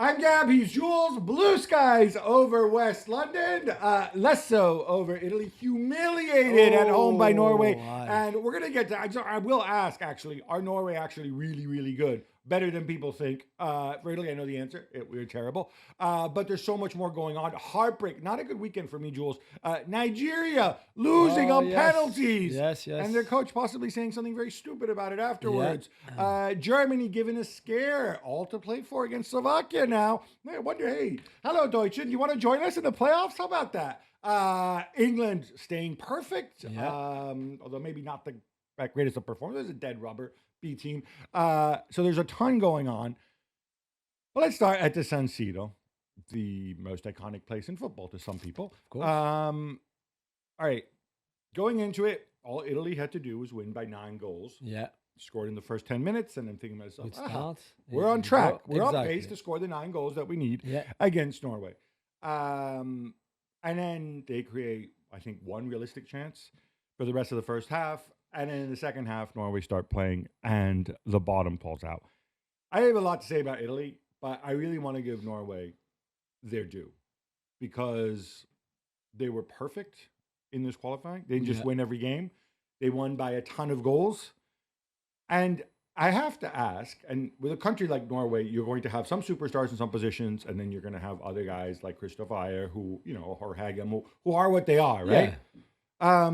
I'm Gab, he's Jules. Blue skies over West London, less so over Italy. Humiliated at home by Norway. And we're going to get to, I will ask actually, are Norway actually really, really good? Better than people think. For Italy, I know the answer. We're terrible. But there's so much more going on. Heartbreak. Not a good weekend for me, Jules. Nigeria losing on penalties. Yes. And their coach possibly saying something very stupid about it afterwards. Germany giving a scare. All to play for against Slovakia now. I wonder, hey, hello, Deutschen. You want to join us in the playoffs? How about that? England staying perfect. Although maybe not the greatest of performers. There's a dead rubber. B team. So there's a ton going on. Well, let's start at the San Siro, the most iconic place in football to some people. Of course. All right. Going into it, all Italy had to do was win by 9 goals. Yeah. Scored in the first 10 minutes, and I'm thinking to myself, we're Yeah, on track. We're on exactly. pace to score the 9 goals that we need Yeah. against Norway. And then they create, I think, one realistic chance for the rest of the first half. And then in the second half, Norway start playing, and the bottom falls out. I have a lot to say about Italy, but I really want to give Norway their due because they were perfect in this qualifying. They didn't just win every game. They won by a ton of goals. And I have to ask, and with a country like Norway, you're going to have some superstars in some positions, and then you're going to have other guys like Christoph Ayer, who, or Hagem, who are what they are, right? Yeah.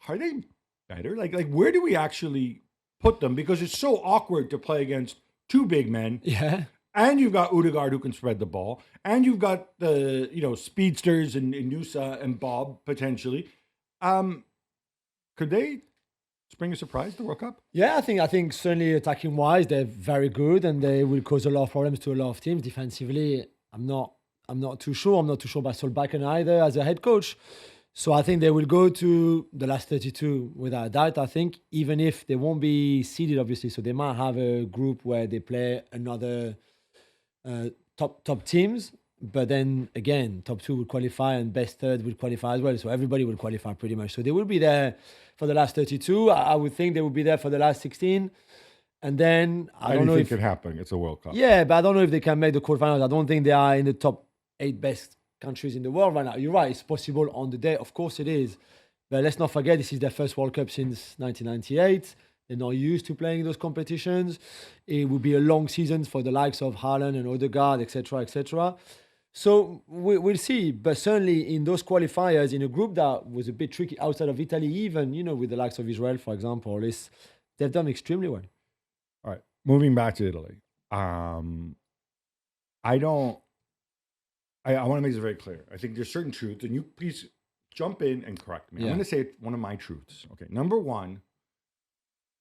Are they better? Like where do we actually put them? Because it's so awkward to play against 2 big men. Yeah. And you've got Odegaard who can spread the ball. And you've got the, speedsters and Nusa and Bob potentially. Could they spring a surprise, the World Cup? Yeah, I think certainly attacking wise, they're very good and they will cause a lot of problems to a lot of teams. Defensively, I'm not too sure. I'm not too sure about Solbakken either as a head coach. So I think they will go to the last 32 without a doubt, I think, even if they won't be seeded, obviously. So they might have a group where they play another top teams. But then, again, top 2 will qualify and best third will qualify as well. So everybody will qualify pretty much. So they will be there for the last 32. I would think they will be there for the last 16. And then, I don't know if it could happen. It's a World Cup. Yeah, but I don't know if they can make the quarterfinals. I don't think they are in the top 8 best countries in the world right now. You're right, it's possible on the day. Of course it is. But let's not forget, this is their first World Cup since 1998. They're not used to playing those competitions. It will be a long season for the likes of Haaland and Odegaard, etc., etc. So we'll see. But certainly in those qualifiers, in a group that was a bit tricky outside of Italy, even, with the likes of Israel, for example, they've done extremely well. All right. Moving back to Italy. I want to make this very clear. I think there's certain truths, and you please jump in and correct me. I'm going to say one of my truths. Okay, number one,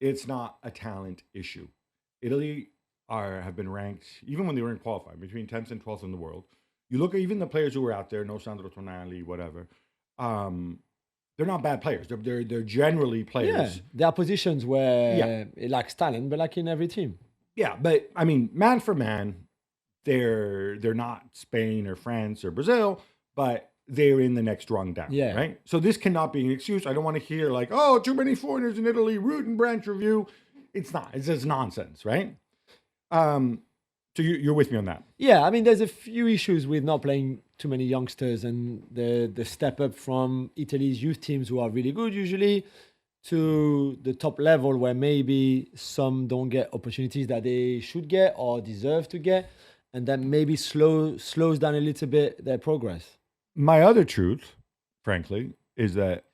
it's not a talent issue. Italy have been ranked, even when they were in qualifying, between 10th and 12th in the world. You look at even the players who were out there, no Sandro Tonali, whatever. They're not bad players. They're generally players. Yeah, there are positions where it lacks talent, but like in every team. Yeah, but I mean, man for man, they're not Spain or France or Brazil, but they're in the next rung down, right? So this cannot be an excuse. I don't want to hear like, oh, too many foreigners in Italy, root and branch review. It's not. It's just nonsense, right? So you're with me on that? Yeah, I mean, there's a few issues with not playing too many youngsters and the step up from Italy's youth teams who are really good usually to the top level where maybe some don't get opportunities that they should get or deserve to get. And that maybe slows down a little bit their progress. My other truth, frankly, is that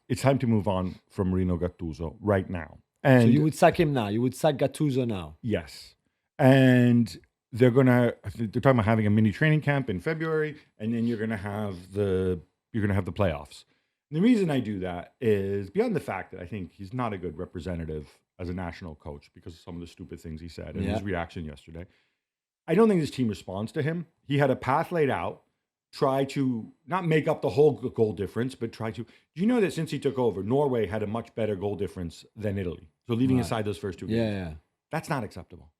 it's time to move on from Marino Gattuso right now. And so you would sack him now? You would sack Gattuso now? Yes. And they're talking about having a mini training camp in February, and then you're gonna have the playoffs. And the reason I do that is beyond the fact that I think he's not a good representative as a national coach because of some of the stupid things he said and his reaction yesterday. I don't think this team responds to him. He had a path laid out, try to not make up the whole goal difference, but try to. Do you know that since he took over, Norway had a much better goal difference than Italy? So leaving aside those first 2 games. That's not acceptable.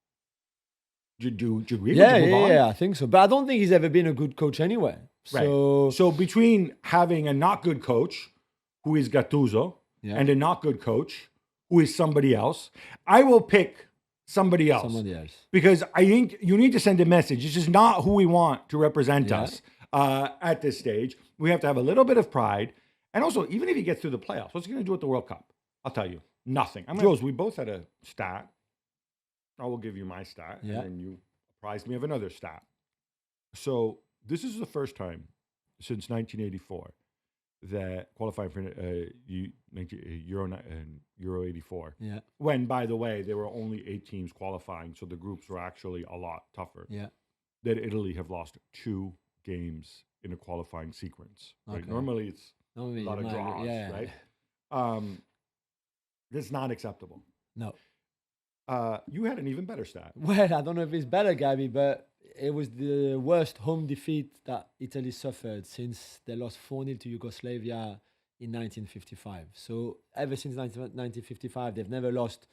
Do you agree? Yeah, I think so. But I don't think he's ever been a good coach anyway. So between having a not good coach, who is Gattuso, and a not good coach, who is somebody else, I will pick somebody else. Somebody else. Because I think you need to send a message. This is not who we want to represent Yeah. us at this stage. We have to have a little bit of pride. And also, even if he gets through the playoffs, what's he going to do at the World Cup? I'll tell you, nothing. Jules, we both had a stat. I will give you my stat, Yeah. and then you apprised me of another stat. So this is the first time since 1984 that qualifying for Euro 84. Yeah. When, by the way, there were only 8 teams qualifying, so the groups were actually a lot tougher. Yeah. That Italy have lost 2 games in a qualifying sequence. Right? Okay. Normally, it's a Normally, lot of draws, yeah. right? That's not acceptable. No. You had an even better stat. Well, I don't know if it's better, Gabby, but it was the worst home defeat that Italy suffered since they lost 4-0 to Yugoslavia in 1955. So ever since 1955, they've never lost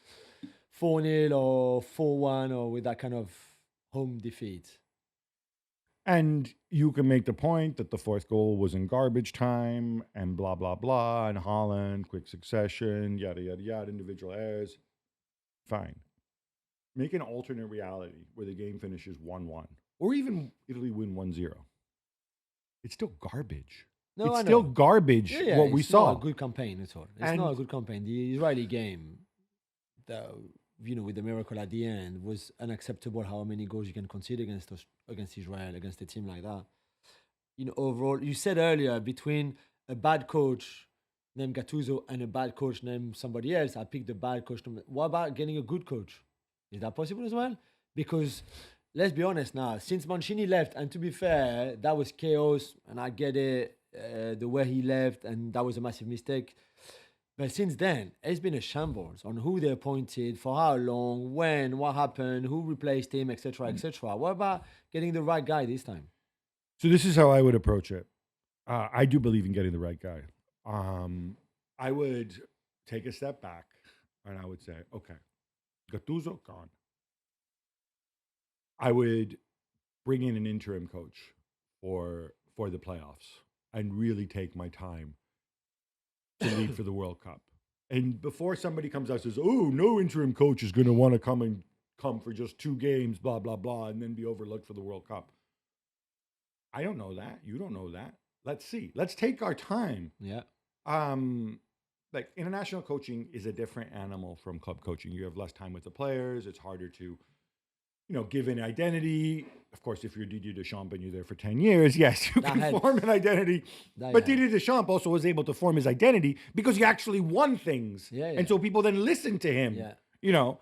4-0 or 4-1 or with that kind of home defeat. And you can make the point that the 4th goal was in garbage time and blah, blah, blah, and Holland, quick succession, yada, yada, yada, individual errors. Fine. Make an alternate reality where the game finishes 1-1 or even Italy win 1-0. It's still garbage. No, it's still garbage what we saw. It's not a good campaign at all. It's not a good campaign. The Israeli game, with the miracle at the end, was unacceptable. How many goals you can concede against Israel, against a team like that. Overall, you said earlier, between a bad coach named Gattuso and a bad coach named somebody else, I picked the bad coach. What about getting a good coach? Is that possible as well? Because let's be honest now, since Mancini left, and to be fair, that was chaos, and I get it, the way he left, and that was a massive mistake. But since then, it's been a shambles on who they appointed, for how long, when, what happened, who replaced him, etc., etc. What about getting the right guy this time? So this is how I would approach it. I do believe in getting the right guy. I would take a step back, and I would say, okay, Gattuso gone. I would bring in an interim coach for the playoffs and really take my time to lead for the World Cup. And before somebody comes out and says, oh, no interim coach is going to want to come for just 2 games, blah, blah, blah, and then be overlooked for the World Cup. I don't know that. You don't know that. Let's see. Let's take our time. Yeah. Like international coaching is a different animal from club coaching. You have less time with the players. It's harder to, give an identity. Of course, if you're Didier Deschamps and you're there for 10 years, yes, you can form an identity. But Didier Deschamps also was able to form his identity because he actually won things. Yeah. And so people then listen to him. Yeah.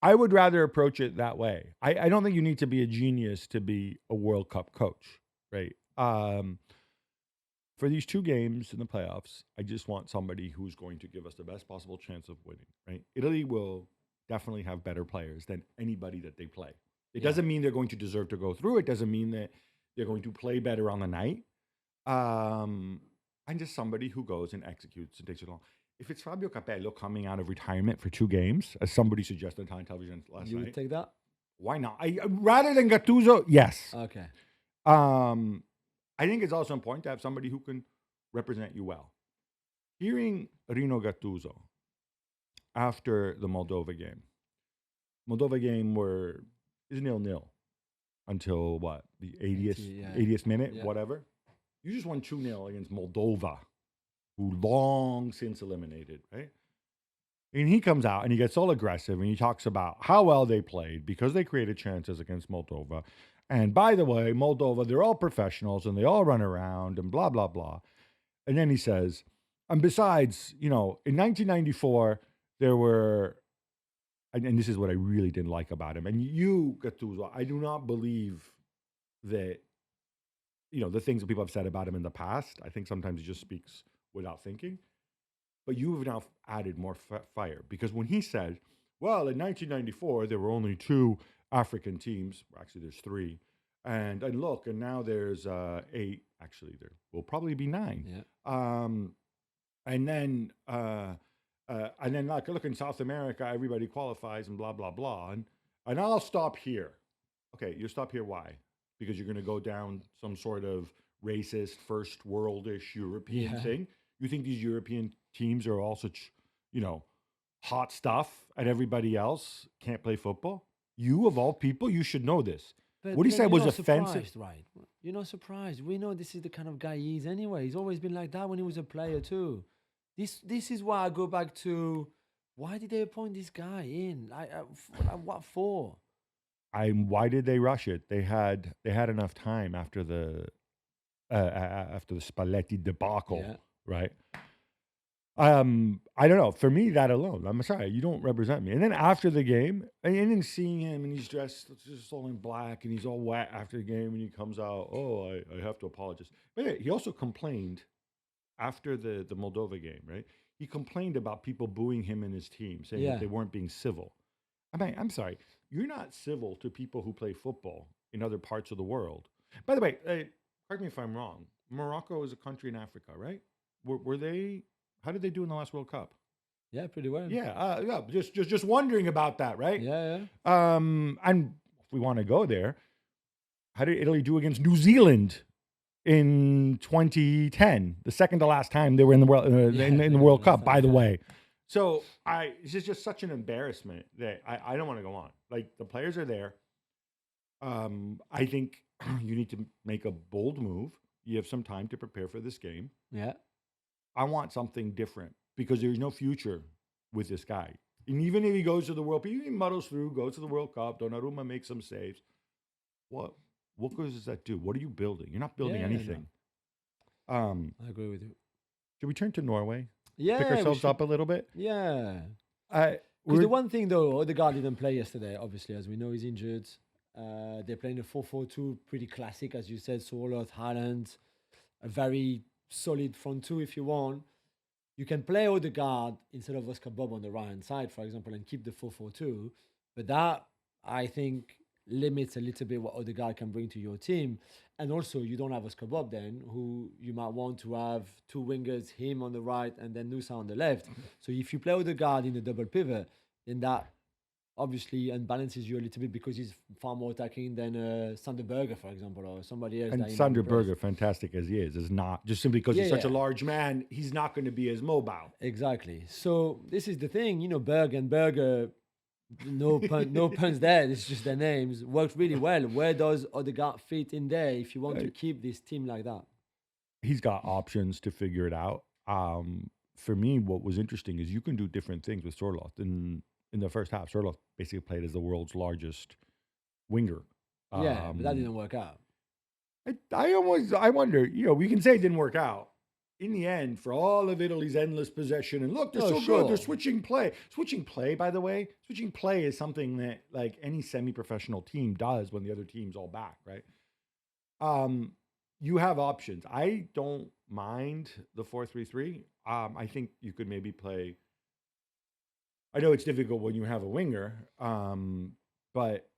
I would rather approach it that way. I don't think you need to be a genius to be a World Cup coach, right? For these 2 games in the playoffs, I just want somebody who's going to give us the best possible chance of winning, right? Italy will definitely have better players than anybody that they play. It doesn't mean they're going to deserve to go through. It doesn't mean that they're going to play better on the night. I'm just somebody who goes and executes and takes it along. If it's Fabio Capello coming out of retirement for 2 games, as somebody suggested on television last night, You would take that? Why not? Rather than Gattuso, yes. Okay. I think it's also important to have somebody who can represent you well. Hearing Rino Gattuso after the Moldova game is 0-0 until what, the 80th minute, whatever. You just won 2-0 against Moldova, who long since eliminated, right? And he comes out and he gets all aggressive and he talks about how well they played because they created chances against Moldova. And by the way, Moldova, they're all professionals and they all run around and blah, blah, blah. And then he says, and besides, in 1994, there were, and this is what I really didn't like about him. And you, Gattuso, I do not believe that, the things that people have said about him in the past. I think sometimes he just speaks without thinking. But you have now added more fire. Because when he said, well, in 1994, there were only 2 African teams. Actually, there's 3. And look, and now there's 8. Actually, there will probably be 9. Yeah. And then like, look, in South America, everybody qualifies and blah, blah, blah. And I'll stop here. Okay, you stop here. Why? Because you're going to go down some sort of racist, first world-ish European thing. You think these European teams are also, hot stuff and everybody else can't play football? You, of all people, you should know this. What he then said you're was not offensive. surprised, right? You're not surprised. We know this is the kind of guy he is anyway. He's always been like that when he was a player too. This is why I go back to why did they appoint this guy in? What for? Why did they rush it? They had enough time after the Spalletti debacle, Yeah. right? I don't know. For me, that alone, I'm sorry, you don't represent me. And then after the game, and then seeing him and he's dressed just all in black and he's all wet after the game and he comes out, oh, I have to apologize. But yeah, he also complained after the Moldova game, right? He complained about people booing him and his team, saying Yeah. that they weren't being civil. I'm sorry, you're not civil to people who play football in other parts of the world. By the way, correct me if I'm wrong. Morocco is a country in Africa, right? Were they? How did they do in the last World Cup? Yeah, pretty well. Yeah. Just wondering about that, right? Yeah. And if we want to go there, how did Italy do against New Zealand in 2010? The second to last time they were in the world in the World Cup, by the way. So it's just such an embarrassment that I don't want to go on. Like the players are there. I think you need to make a bold move. You have some time to prepare for this game. Yeah. I want something different because there's no future with this guy. And even if he goes to the World Cup, he muddles through, goes to the World Cup, Donnarumma makes some saves. What good does that do? What are you building? You're not building anything. No. I agree with you. Should we turn to Norway? Yeah. Pick ourselves up a little bit? Yeah. Because the one thing though, Odegaard didn't play yesterday, obviously, as we know he's injured. They're playing a 4-4-2, pretty classic, as you said, Sorloth, Haaland, a very solid front two if you want. You can play Odegaard instead of Oscar Bob on the right-hand side, for example, and keep the 4-4-2. But that, I think, limits a little bit what Odegaard can bring to your team. And also, you don't have Oscar Bob then, who you might want to have two wingers, him on the right and then Nusa on the left. So if you play Odegaard in the double pivot, then that obviously unbalances you a little bit because he's far more attacking than Sander Berger, for example, or somebody else. And Sander Berger, fantastic as he is not just simply because he's such a large man, he's not going to be as mobile. Exactly. So this is the thing, Berger, no puns there. It's just their names worked really well. Where does Odegaard fit in there if you want to keep this team like that? He's got options to figure it out. For me, what was interesting is you can do different things with Sorloth. In the first half, Sorloth basically played as the world's largest winger. Yeah, but that didn't work out. I wonder, we can say it didn't work out. In the end, for all of Italy's endless possession, and look, they're good, they're switching play. Switching play, by the way, is something that like any semi-professional team does when the other team's all back, right? You have options. I don't mind the 4-3-3. I think you could maybe play. I know it's difficult when you have a winger, but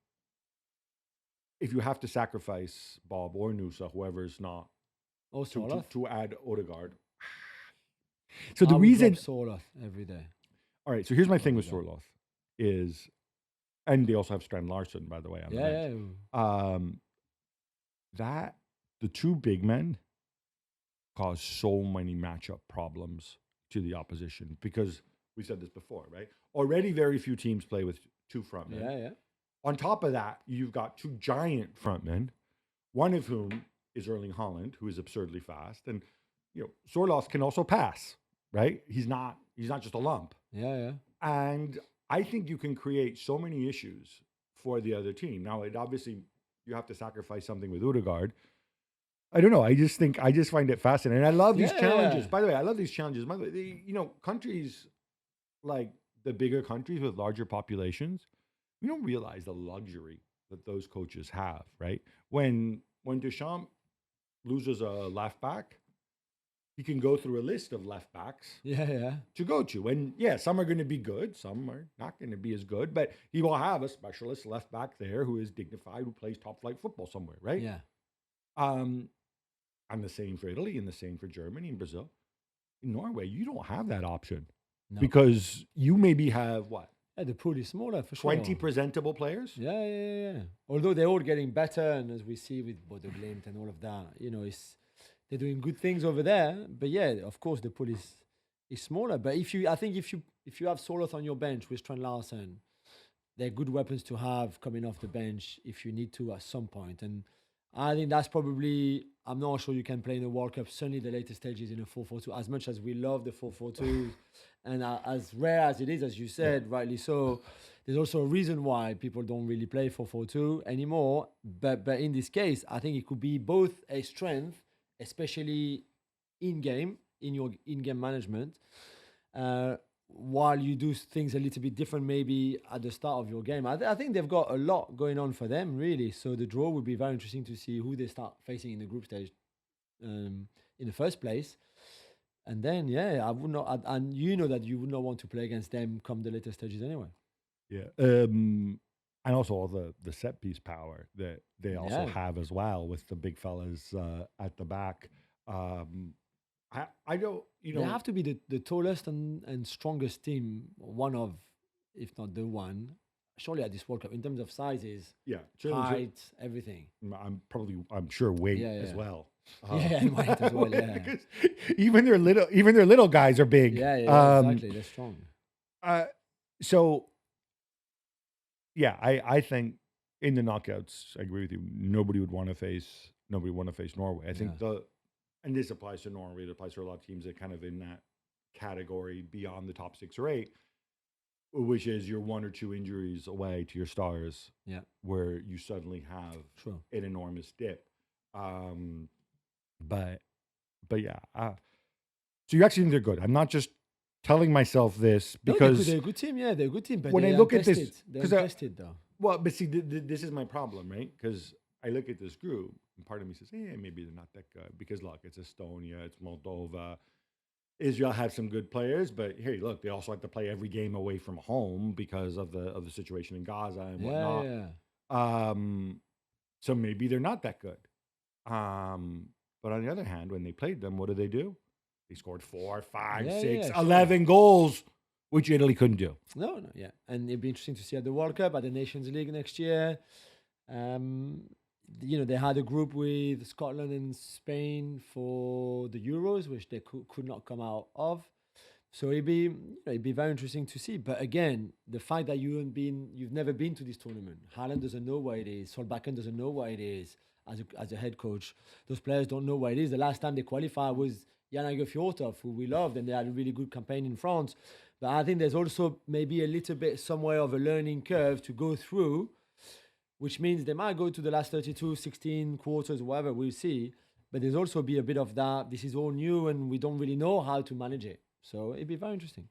if you have to sacrifice Bob or Nusa, whoever's not, to add Odegaard. So the reason Sorloth every day. All right. So here's my thing with Sorloth is, and they also have Strand Larson, by the way. On the bench. That the two big men cause so many matchup problems to the opposition because we said this before, right? Already very few teams play with two frontmen. Yeah. On top of that, you've got two giant frontmen, one of whom is Erling Haaland, who is absurdly fast. And, Sorloth can also pass, right? He's not just a lump. Yeah. And I think you can create so many issues for the other team. Now, obviously, you have to sacrifice something with Odegaard. I don't know. I just find it fascinating. And I love these challenges. By the way, I love these challenges. By the way, countries like the bigger countries with larger populations, we don't realize the luxury that those coaches have, right? When Deschamps loses a left back, he can go through a list of left backs to go to. And some are going to be good, some are not going to be as good, but he will have a specialist left back there who is dignified, who plays top flight football somewhere, right? Yeah. And the same for Italy and the same for Germany and Brazil. In Norway, you don't have that option because you maybe have what? Yeah, the pool is smaller for sure. 20 presentable players? Yeah. Although they're all getting better, and as we see with Bodo Glimt and all of that, they're doing good things over there. But yeah, of course, the pool is smaller. But I think if you if you have Soloth on your bench with Trent Larsen, they're good weapons to have coming off the bench if you need to at some point. And I think that's probably, I'm not sure you can play in the World Cup, certainly the later stages in a 4-4-2, as much as we love the 4-4-2. And as rare as it is, as you said, rightly so, there's also a reason why people don't really play 4-4-2 anymore. But in this case, I think it could be both a strength, especially in-game, in your in-game management, while you do things a little bit different maybe at the start of your game. I think they've got a lot going on for them, really. So the draw would be very interesting to see who they start facing in the group stage in the first place. And then, I would not, and you know that you would not want to play against them come the later stages anyway. Yeah. And also all the set piece power that they also have as well with the big fellas at the back. I don't, They have to be the tallest and strongest team, one of, if not the one, surely at this World Cup, in terms of sizes, height, everything. I'm sure weight as well. And weight as well, because even their little guys are big. Exactly. They're strong. So, I think in the knockouts, I agree with you. Nobody would want to face Norway. I think and this applies to Norway. It applies to a lot of teams that kind of in that category beyond the top 6 or 8, which is you're 1 or 2 injuries away to your stars. Yeah, where you suddenly have an enormous dip. But yeah. So you actually think they're good. I'm not just telling myself this because they're a good team. Yeah, they're a good team. But when I look at this, they're untested though. Well, but see, this is my problem, right? Because I look at this group, and part of me says, maybe they're not that good. Because look, it's Estonia, it's Moldova. Israel has some good players, but hey, look, they also have to play every game away from home because of the situation in Gaza and whatnot. So maybe they're not that good. But on the other hand, when they played them, what did they do? They scored 4, 5, 6, 11 goals, which Italy couldn't do. No, yeah. And it'd be interesting to see at the World Cup, at the Nations League next year. They had a group with Scotland and Spain for the Euros, which they could not come out of. So it'd be very interesting to see. But again, the fact that you've never been to this tournament, Haaland doesn't know what it is, Solbakken doesn't know what it is as a head coach. Those players don't know what it is. The last time they qualified was Janago Fjortov, who we loved, and they had a really good campaign in France. But I think there's also maybe a little bit somewhere of a learning curve to go through, which means they might go to the last 32, 16 quarters, whatever, we'll see. But there's also be a bit of that, this is all new and we don't really know how to manage it. So it'd be very interesting.